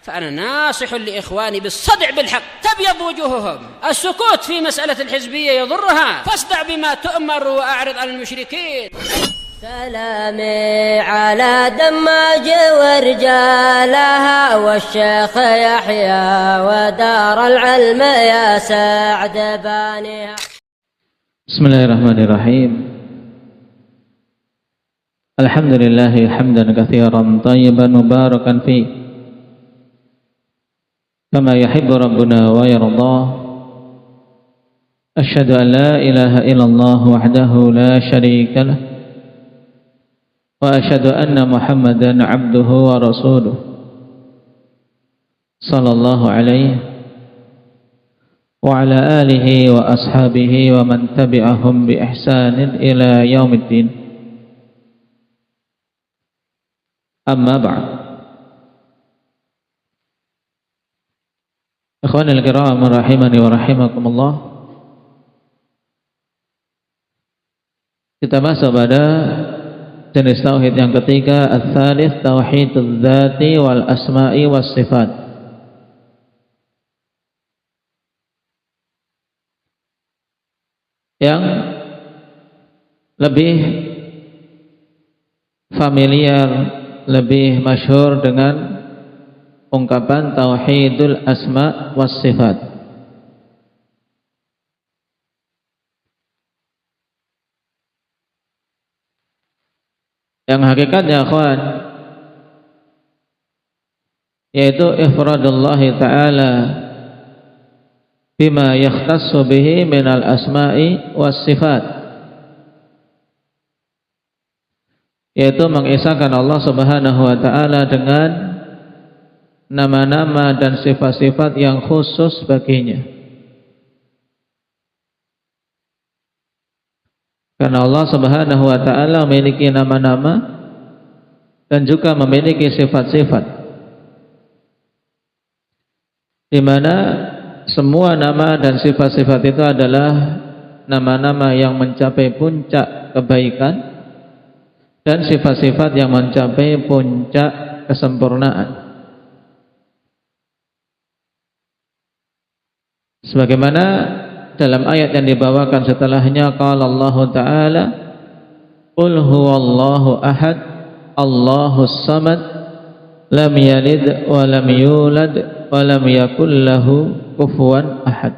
فأنا ناصح لإخواني بالصدع بالحق تبيض وجوههم. السكوت في مسألة الحزبية يضرها، فاصدع بما تؤمر وأعرض عن المشركين. سلامي على دماج ورجالها والشيخ يحيى ودار العلم يا سعد بانيها. Bismillahirrahmanirrahim. Alhamdulillah hamdan katsiran thayyiban mubarakan fi kama yuhibbu rabbuna wa yarda. Asyhadu an la ilaha illallah wahdahu la syarika lah wa asyhadu anna Muhammadan abduhu wa rasuluh sallallahu alaihi wa ala alihi wa ashabihi wa man tabi'ahum bi ihsanin ila yaumiddin. Amma ba'd. Ikhwanul kiram rahimani wa rahimakumullah. Kita masuk pada jenis tauhid yang ketiga, ats-tsalits tauhidul dzati wal asma'i was sifat. Yang lebih familiar, lebih masyhur dengan ungkapan tauhidul asma was sifat. Yang hakikatnya akhwan, yaitu ifradullah ta'ala bima yakhtassu bihi minal asma'i was sifat, yaitu mengisahkan Allah Subhanahu wa ta'ala dengan nama-nama dan sifat-sifat yang khusus baginya. Karena Allah Subhanahu wa ta'ala memiliki nama-nama dan juga memiliki sifat-sifat, di mana semua nama dan sifat-sifat itu adalah nama-nama yang mencapai puncak kebaikan dan sifat-sifat yang mencapai puncak kesempurnaan. Sebagaimana dalam ayat yang dibawakan setelahnya, qala Allah Ta'ala, qul huwallahu ahad, Allahus samad, lam yalid wa lam yulad wa lam yakul lahu kufuwan ahad.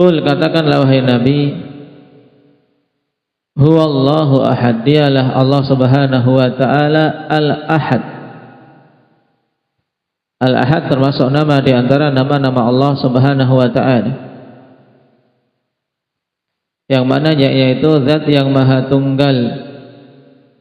Qul, katakanlah wahai Nabi, huwallahu ahad, dialah Allah Subhanahu wa ta'ala al-ahad. Al-ahad termasuk nama di antara nama-nama Allah Subhanahu wa ta'ala, yang mananya yaitu zat yang maha tunggal,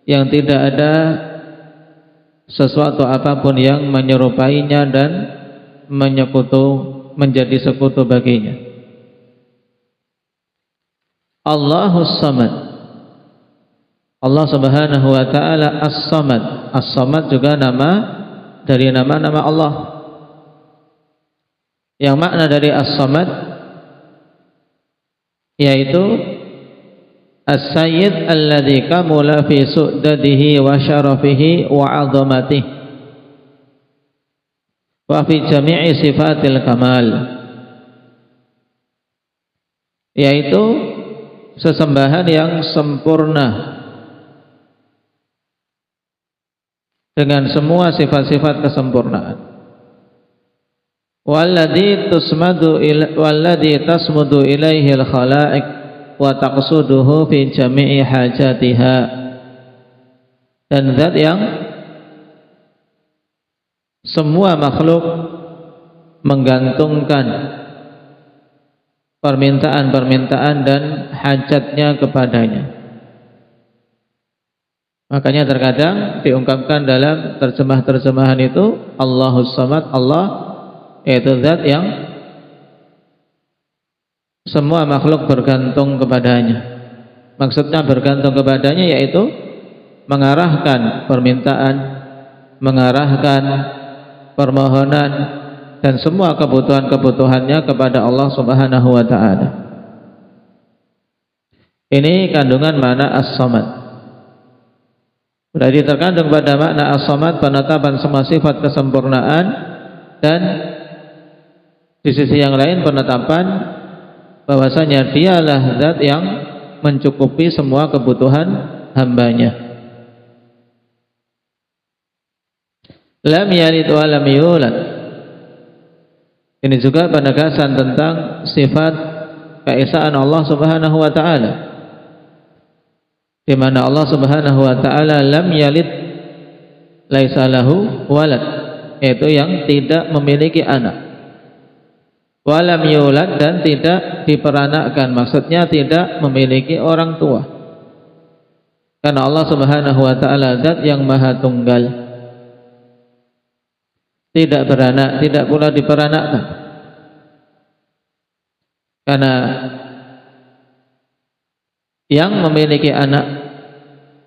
yang tidak ada sesuatu apapun yang menyerupainya dan menjadi sekutu baginya. Allahus samad, Allah Subhanahu wa ta'ala as-samad. As-samad juga nama dari nama-nama Allah. Yang makna dari as-samad yaitu as-sayyid alladhi kamula fi su'dadihi wa syarafihi wa 'azamatihi wa fi jami'i sifatil kamal, yaitu sesembahan yang sempurna dengan semua sifat-sifat kesempurnaan. Walladhi tasmudu ilaihi al-khalaiq wa taqsuduhu fi jami'i hajatiha, dan zat yang semua makhluk menggantungkan permintaan-permintaan dan hajatnya kepadanya. Makanya terkadang diungkapkan dalam terjemahan itu Allahus samad, Allah yaitu zat yang semua makhluk bergantung kepadanya. Maksudnya bergantung kepadanya yaitu mengarahkan permintaan, mengarahkan permohonan dan semua kebutuhan-kebutuhannya kepada Allah Subhanahu wa ta'ala. Ini kandungan makna as-samad. Berarti terkandung pada makna as-samad penetapan semua sifat kesempurnaan, dan di sisi yang lain penetapan bahwasanya dialah zat yang mencukupi semua kebutuhan hambanya. Lam yalid wa lam yulad. Ini juga penegasan tentang sifat keesaan Allah Subhanahu wa taala, di mana Allah Subhanahu wa taala lam yalid laisa lahu walad, yaitu yang tidak memiliki anak. Walam yulad, dan tidak diperanakkan, maksudnya tidak memiliki orang tua. Karena Allah Subhanahu wa taala zat yang maha tunggal, tidak beranak, tidak pula diperanakkan. Karena yang memiliki anak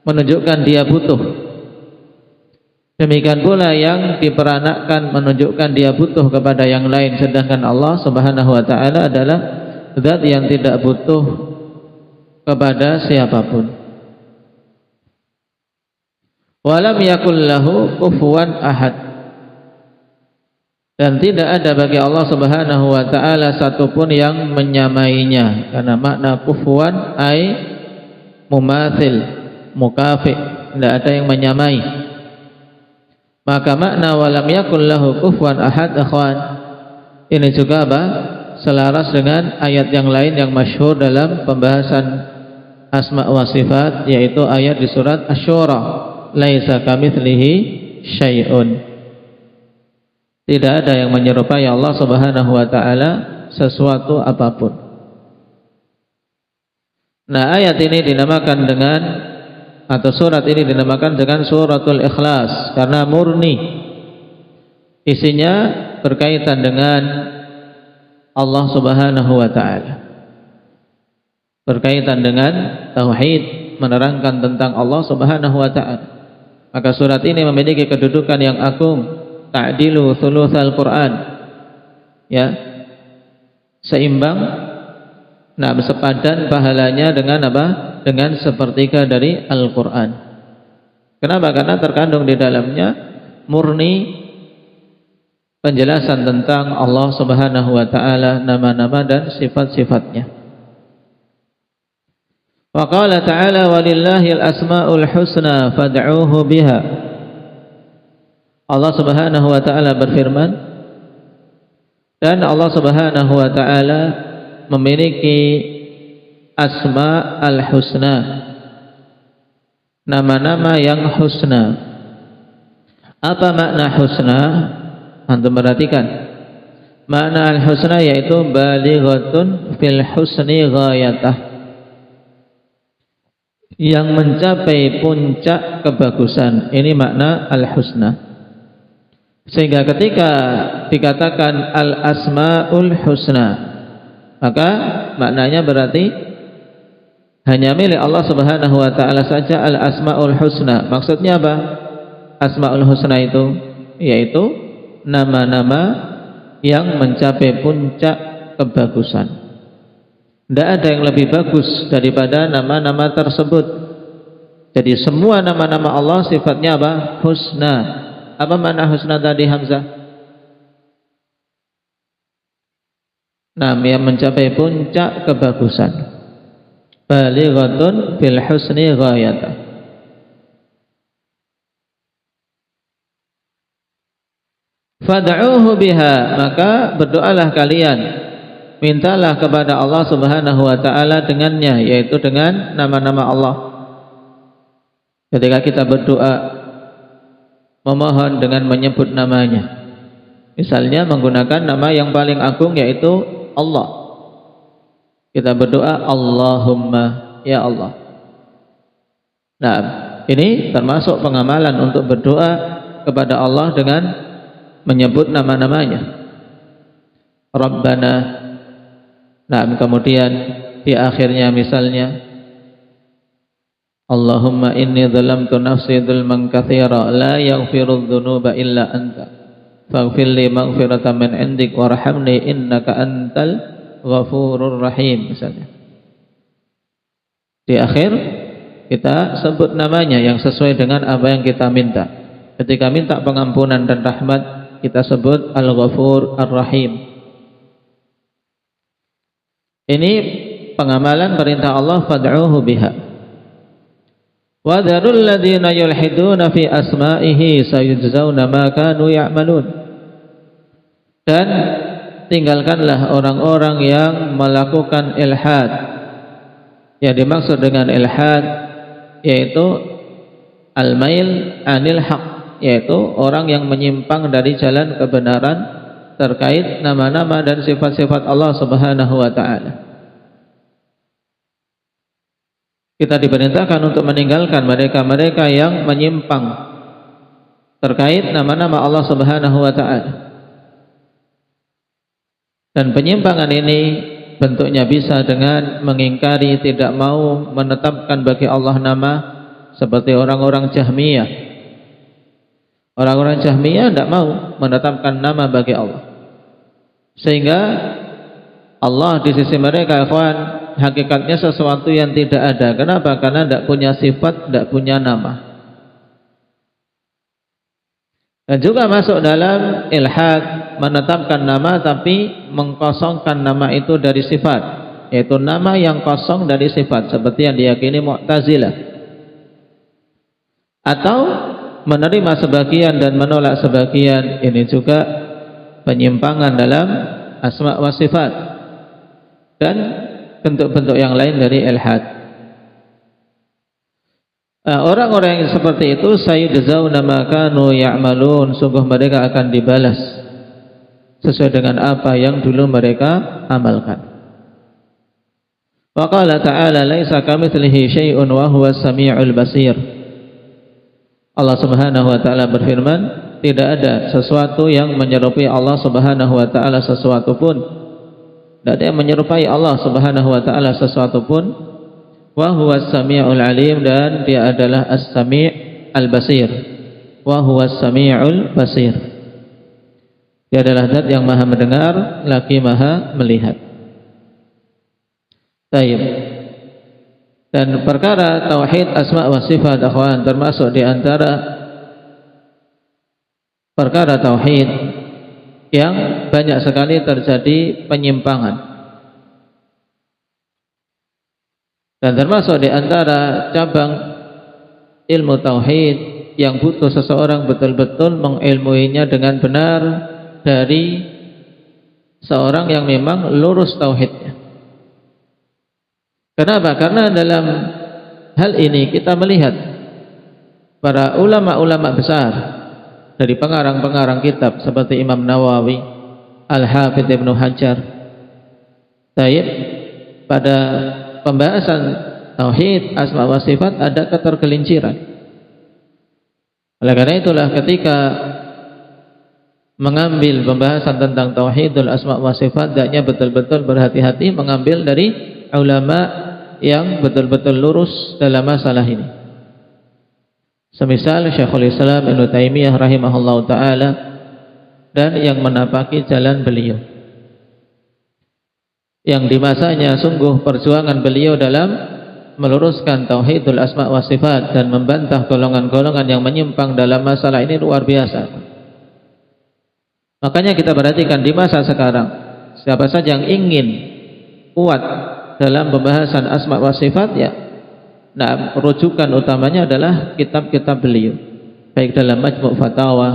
menunjukkan dia butuh. Demikian pula yang diperanakkan menunjukkan dia butuh kepada yang lain, sedangkan Allah Subhanahu wa taala adalah zat yang tidak butuh kepada siapapun. Walam yakul lahu kufuwan ahad. Dan tidak ada bagi Allah Subhanahu wa taala satupun yang menyamainya. Karena makna kufuwan ai mumatsil, mukafi, tidak ada yang menyamai. Maka makna walam yakul lahu kufuwan ahad, akhwan, ini juga apa? Selaras dengan ayat yang lain yang masyhur dalam pembahasan asma wa sifat, yaitu ayat di surat Asy-Syura, laisa kamitslihi syai'un. Tidak ada yang menyerupai Allah Subhanahu wa taala sesuatu apapun. Nah, ayat ini dinamakan dengan, atau surat ini dinamakan dengan suratul Ikhlas karena murni. Isinya berkaitan dengan Allah Subhanahu wa taala. Berkaitan dengan tauhid, menerangkan tentang Allah Subhanahu wa taala. Maka surat ini memiliki kedudukan yang agung, ta'dilu thulutsal Quran, ya, seimbang, nah, sepadan pahalanya dengan apa? Dengan sepertiga dari Al-Quran. Kenapa? Karena terkandung di dalamnya murni penjelasan tentang Allah Subhanahu wa taala, nama-nama dan sifat-sifatnya. Wa qala ta'ala walillahil asmaul husna fad'uuhu biha. Allah Subhanahu wa taala berfirman, dan Allah Subhanahu wa taala memiliki asma al-husna, nama-nama yang husna. Apa makna husna? Antum perhatikan. Makna al-husna yaitu balighatun fil husni ghayatah, yang mencapai puncak kebagusan. Ini makna al-husna. Sehingga ketika dikatakan al-asmaul husna, maka maknanya berarti hanya milik Allah Subhanahu wa taala saja al-asmaul husna. Maksudnya apa? Asmaul husna itu yaitu nama-nama yang mencapai puncak kebagusan. Tidak ada yang lebih bagus daripada nama-nama tersebut. Jadi semua nama-nama Allah sifatnya apa? Husna. Apa makna husna tadi, Hamzah? Nah, yang mencapai puncak kebagusan. Balighatun fil husni ghayatah. Fad'uuhu biha, maka berdoalah kalian, mintalah kepada Allah Subhanahu wa taala dengannya, yaitu dengan nama-nama Allah. Ketika kita berdoa, memohon dengan menyebut namanya, misalnya menggunakan nama yang paling agung yaitu Allah. Kita berdoa Allahumma, ya Allah. Nah, ini termasuk pengamalan untuk berdoa kepada Allah dengan menyebut nama-namanya. Rabbana. Nah, kemudian di akhirnya misalnya Allahumma inni zalamtu nafsi dzulman katsira la yaghfiru dzunuba illa anta faghfir li maghfiratan min indik warhamni innaka antal ghafurur rahim, misalnya. Di akhir kita sebut namanya yang sesuai dengan apa yang kita minta. Ketika minta pengampunan dan rahmat, kita sebut Al-Ghafur Ar-Rahim. Ini pengamalan perintah Allah, fad'uhu biha. Wa dharul ladzina yulhiduna fi asma'ihi sayujzauna ma kanu ya'malun. Dan tinggalkanlah orang-orang yang melakukan ilhad. Yang dimaksud dengan ilhad yaitu al-mail anil haq, yaitu orang yang menyimpang dari jalan kebenaran terkait nama-nama dan sifat-sifat Allah Subhanahu wa taala. Kita diperintahkan untuk meninggalkan mereka-mereka yang menyimpang terkait nama-nama Allah Subhanahu wa taala. Dan penyimpangan ini bentuknya bisa dengan mengingkari, tidak mau menetapkan bagi Allah nama, seperti orang-orang Jahmiyah. Orang-orang Jahmiyah tidak mau menetapkan nama bagi Allah, sehingga Allah di sisi mereka, ikhwan, hakikatnya sesuatu yang tidak ada. Kenapa? Karena tidak punya sifat, tidak punya nama. Dan juga masuk dalam ilhad, menetapkan nama tapi mengkosongkan nama itu dari sifat, yaitu nama yang kosong dari sifat, seperti yang diyakini Mu'tazilah. Atau menerima sebagian dan menolak sebagian, ini juga penyimpangan dalam asma wa sifat dan bentuk-bentuk yang lain dari ilhad. Orang-orang yang seperti itu sayujzauna ma kanu ya'malun, sungguh mereka akan dibalas sesuai dengan apa yang dulu mereka amalkan. Wa qala ta'ala laisa kamitslihi syai'un wa huwas samiul basir. Allah Subhanahu wa taala berfirman, tidak ada sesuatu yang menyerupai Allah Subhanahu wa taala sesuatu pun. Tidak ada yang menyerupai Allah Subhanahu wa taala sesuatu pun. Wa huwas samiul alim, dan dia adalah as-sami' al-basir. Wa huwas sami'ul basir. Dia adalah zat yang maha mendengar lagi maha melihat. Baik. Dan perkara tauhid asma wa sifat, akhwan, termasuk di antara perkara tauhid yang banyak sekali terjadi penyimpangan. Dan termasuk di antara cabang ilmu tauhid yang butuh seseorang betul-betul mengilmuinya dengan benar dari seorang yang memang lurus tauhidnya. Kenapa? Karena dalam hal ini kita melihat para ulama-ulama besar dari pengarang-pengarang kitab seperti Imam Nawawi, Al-Hafidz Ibnu Hajar. Taib, pada pembahasan tauhid asma wa sifat ada ketergelinciran. Oleh karena itulah ketika mengambil pembahasan tentang tauhidul asma wa sifat, hendaknya betul-betul berhati-hati mengambil dari ulama yang betul-betul lurus dalam masalah ini. Semisal Syekhul Islam Ibnu Taimiyah rahimahullahu taala dan yang menapaki jalan beliau, yang di masanya sungguh perjuangan beliau dalam meluruskan tauhidul asma wa sifat dan membantah golongan-golongan yang menyimpang dalam masalah ini luar biasa. Makanya kita perhatikan di masa sekarang, siapa saja yang ingin kuat dalam pembahasan asma wa sifat, ya, nah, rujukan utamanya adalah kitab-kitab beliau, baik dalam Majmu' Fatawa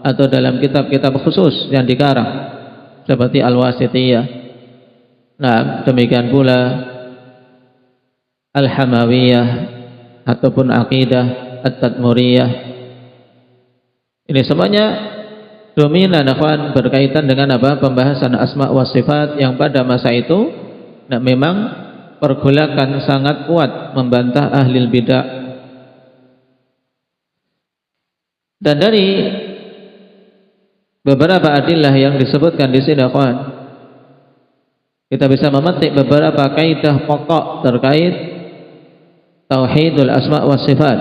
atau dalam kitab-kitab khusus yang dikarang seperti Al-Wasithiyah. Nah, demikian pula Al-Hamawiyah ataupun Aqidah At-Tadmuriyah. Ini semuanya dominan, akhwan, berkaitan dengan apa? Pembahasan asma wa sifat yang pada masa itu memang pergolakan sangat kuat membantah ahli bidah. Dan dari beberapa adillah yang disebutkan di sini, akhwan, kita bisa memetik beberapa kaidah pokok terkait tauhidul asma wa sifat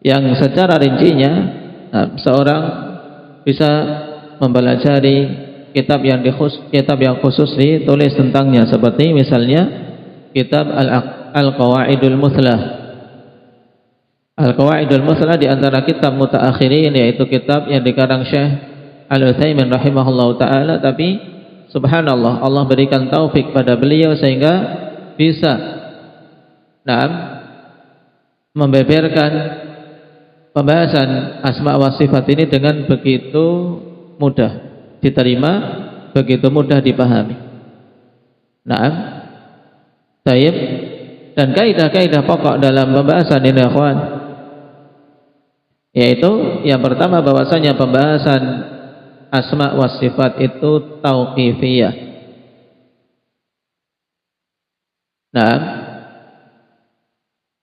yang secara rincinya seorang bisa mempelajari kitab yang khusus ditulis tentangnya, seperti misalnya kitab Al-Qawaidul Muthlah. Al-Qawaidul Muthlah di antara kitab mutaakhirin, yaitu kitab yang dikarang Syekh Al-Utsaimin rahimahullahu taala, tapi subhanallah Allah berikan taufik pada beliau sehingga bisa membeberkan pembahasan asma wa sifat ini dengan begitu mudah diterima, begitu mudah dipahami. Taib. Dan kaidah-kaidah pokok dalam pembahasan ini ikhwan, yaitu yang pertama bahwasanya pembahasan asma wa sifat itu tauqifiyah.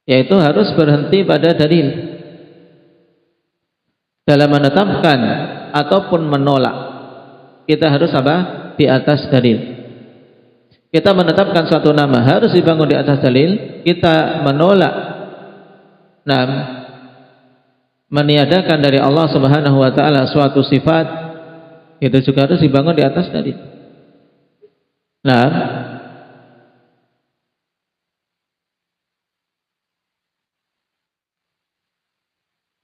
Yaitu harus berhenti pada dalil dalam menetapkan ataupun menolak. Kita harus di atas dalil. Kita menetapkan suatu nama harus dibangun di atas dalil. Kita menolak meniadakan dari Allah Subhanahu wa taala suatu sifat, itu juga harus dibangun di atas dalil.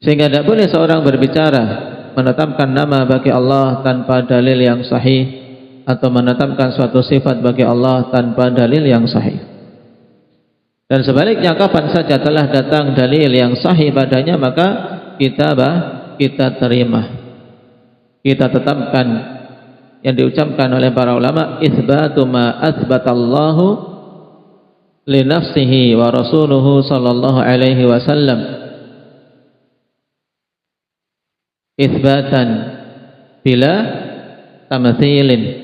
Sehingga tidak boleh seorang berbicara menetapkan nama bagi Allah tanpa dalil yang sahih, atau menetapkan suatu sifat bagi Allah tanpa dalil yang sahih. Dan sebaliknya, kapan saja telah datang dalil yang sahih padanya, maka kita terima, kita tetapkan yang diucapkan oleh para ulama, itsbatu ma atsbatallahu li nafsihi wa rasuluhu sallallahu alaihi wasallam, itsbatan bila tamtsilin,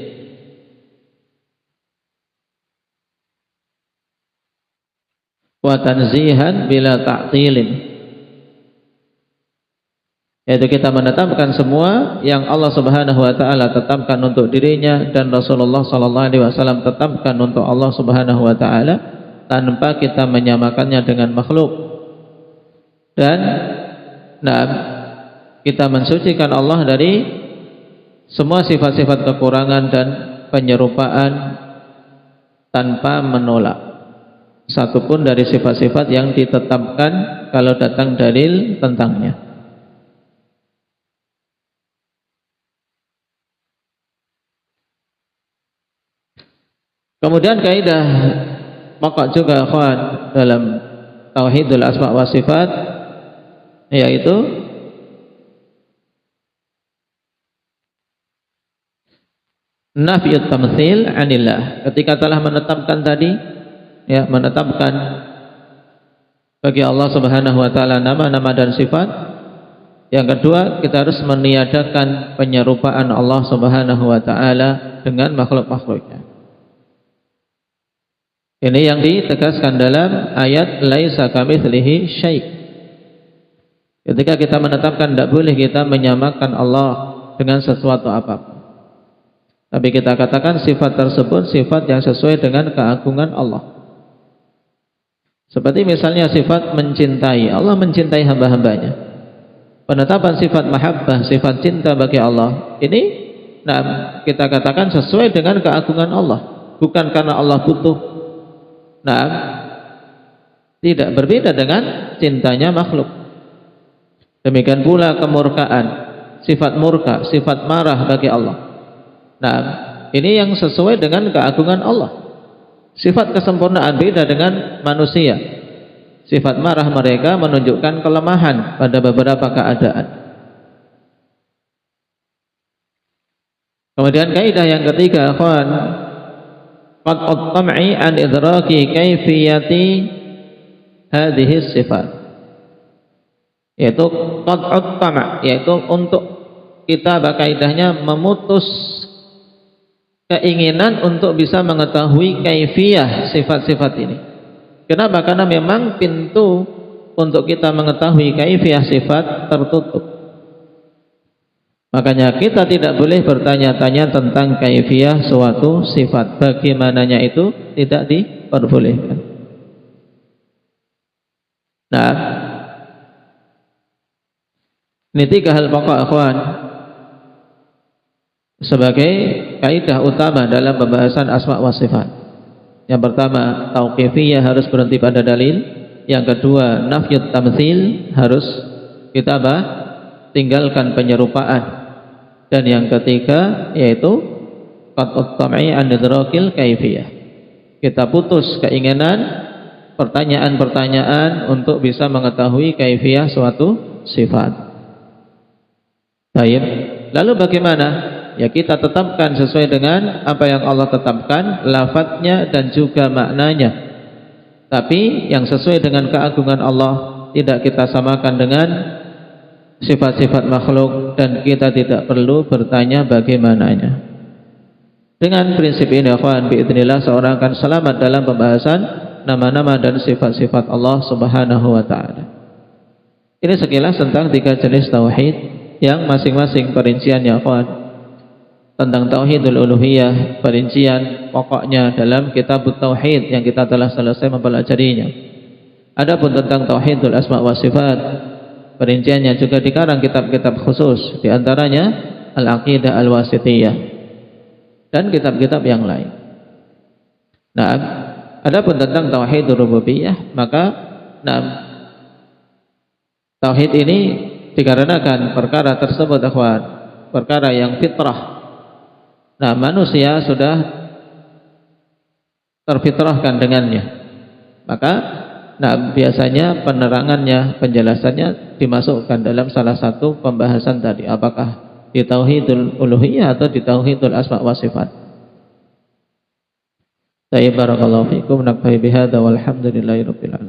wa tanzihan bila ta'tilin, yaitu kita menetapkan semua yang Allah Subhanahu wa taala tetapkan untuk dirinya dan Rasulullah sallallahu alaihi wasallam tetapkan untuk Allah Subhanahu wa taala, tanpa kita menyamakannya dengan makhluk. Dan kita mensucikan Allah dari semua sifat-sifat kekurangan dan penyerupaan tanpa menolak satupun dari sifat-sifat yang ditetapkan kalau datang dalil tentangnya. Kemudian kaidah pokok juga ikhwan dalam tauhidul asma wa sifat, yaitu nafiyut tamtsil anillah. Ketika telah menetapkan tadi, menetapkan bagi Allah Subhanahu wa taala nama-nama dan sifat, yang kedua kita harus meniadakan penyerupaan Allah Subhanahu wa taala dengan makhluk-makhluknya. Ini yang ditegaskan dalam ayat laisa kamitslihi syai'. Ketika kita menetapkan tidak boleh kita menyamakan Allah dengan sesuatu apapun, tapi kita katakan sifat tersebut sifat yang sesuai dengan keagungan Allah. Seperti misalnya sifat mencintai, Allah mencintai hamba-hambanya. Penetapan sifat mahabbah, sifat cinta bagi Allah, ini kita katakan sesuai dengan keagungan Allah, bukan karena Allah butuh. Tidak berbeda dengan cintanya makhluk. Demikian pula kemurkaan, sifat murka, sifat marah bagi Allah. Ini yang sesuai dengan keagungan Allah. Sifat kesempurnaan beda dengan manusia. Sifat marah mereka menunjukkan kelemahan pada beberapa keadaan. Kemudian kaidah yang ketiga, ikhwan, qat'ut tam'i an idraki kaifiyati hadhihi sifat, yaitu qat'ut tam', yaitu untuk kita kaidahnya memutus keinginan untuk bisa mengetahui kaifiyah sifat-sifat ini. Kenapa? Karena memang pintu untuk kita mengetahui kaifiyah sifat tertutup. Makanya kita tidak boleh bertanya-tanya tentang kaifiyah suatu sifat. Bagaimananya itu tidak diperbolehkan. Ini tiga hal pokok, ikhwan, sebagai kaidah utama dalam pembahasan asma wa sifat. Yang pertama, tauqifiyah harus berhenti pada dalil. Yang kedua, nafyut tamtsil, harus kita tinggalkan penyerupaan. Dan yang ketiga yaitu qat'ut tam'i an idrakil kaifiyah. Kita putus keinginan pertanyaan-pertanyaan untuk bisa mengetahui kaifiyah suatu sifat. Baik. Lalu bagaimana? Ya kita tetapkan sesuai dengan apa yang Allah tetapkan, lafadznya dan juga maknanya. Tapi yang sesuai dengan keagungan Allah tidak kita samakan dengan sifat-sifat makhluk, dan kita tidak perlu bertanya bagaimananya. Dengan prinsip ini, akhwan, biidznillah, seorang akan selamat dalam pembahasan nama-nama dan sifat-sifat Allah Subhanahu wa ta'ala. Ini sekilas tentang 3 jenis tauhid yang masing-masing perinciannya, akhwan. Tentang tauhidul uluhiyah, perincian pokoknya dalam kitab tauhid yang kita telah selesai mempelajarinya. Adapun tentang tauhidul asma wa sifat, perinciannya juga dikarang kitab-kitab khusus, diantaranya Al-Aqidah Al-Wasithiyah dan kitab-kitab yang lain. Nah, adapun tentang tauhidul rububiyah, maka tauhid ini dikarenakan perkara tersebut, akhwan, perkara yang fitrah. Nah, manusia sudah terfitrahkan dengannya. Maka biasanya penerangannya, penjelasannya dimasukkan dalam salah satu pembahasan tadi, apakah di tauhidul uluhiyah atau di tauhidul asma wa sifat. Barakallahu fikum, naktafi bihadza walhamdulillahi rabbil alamin.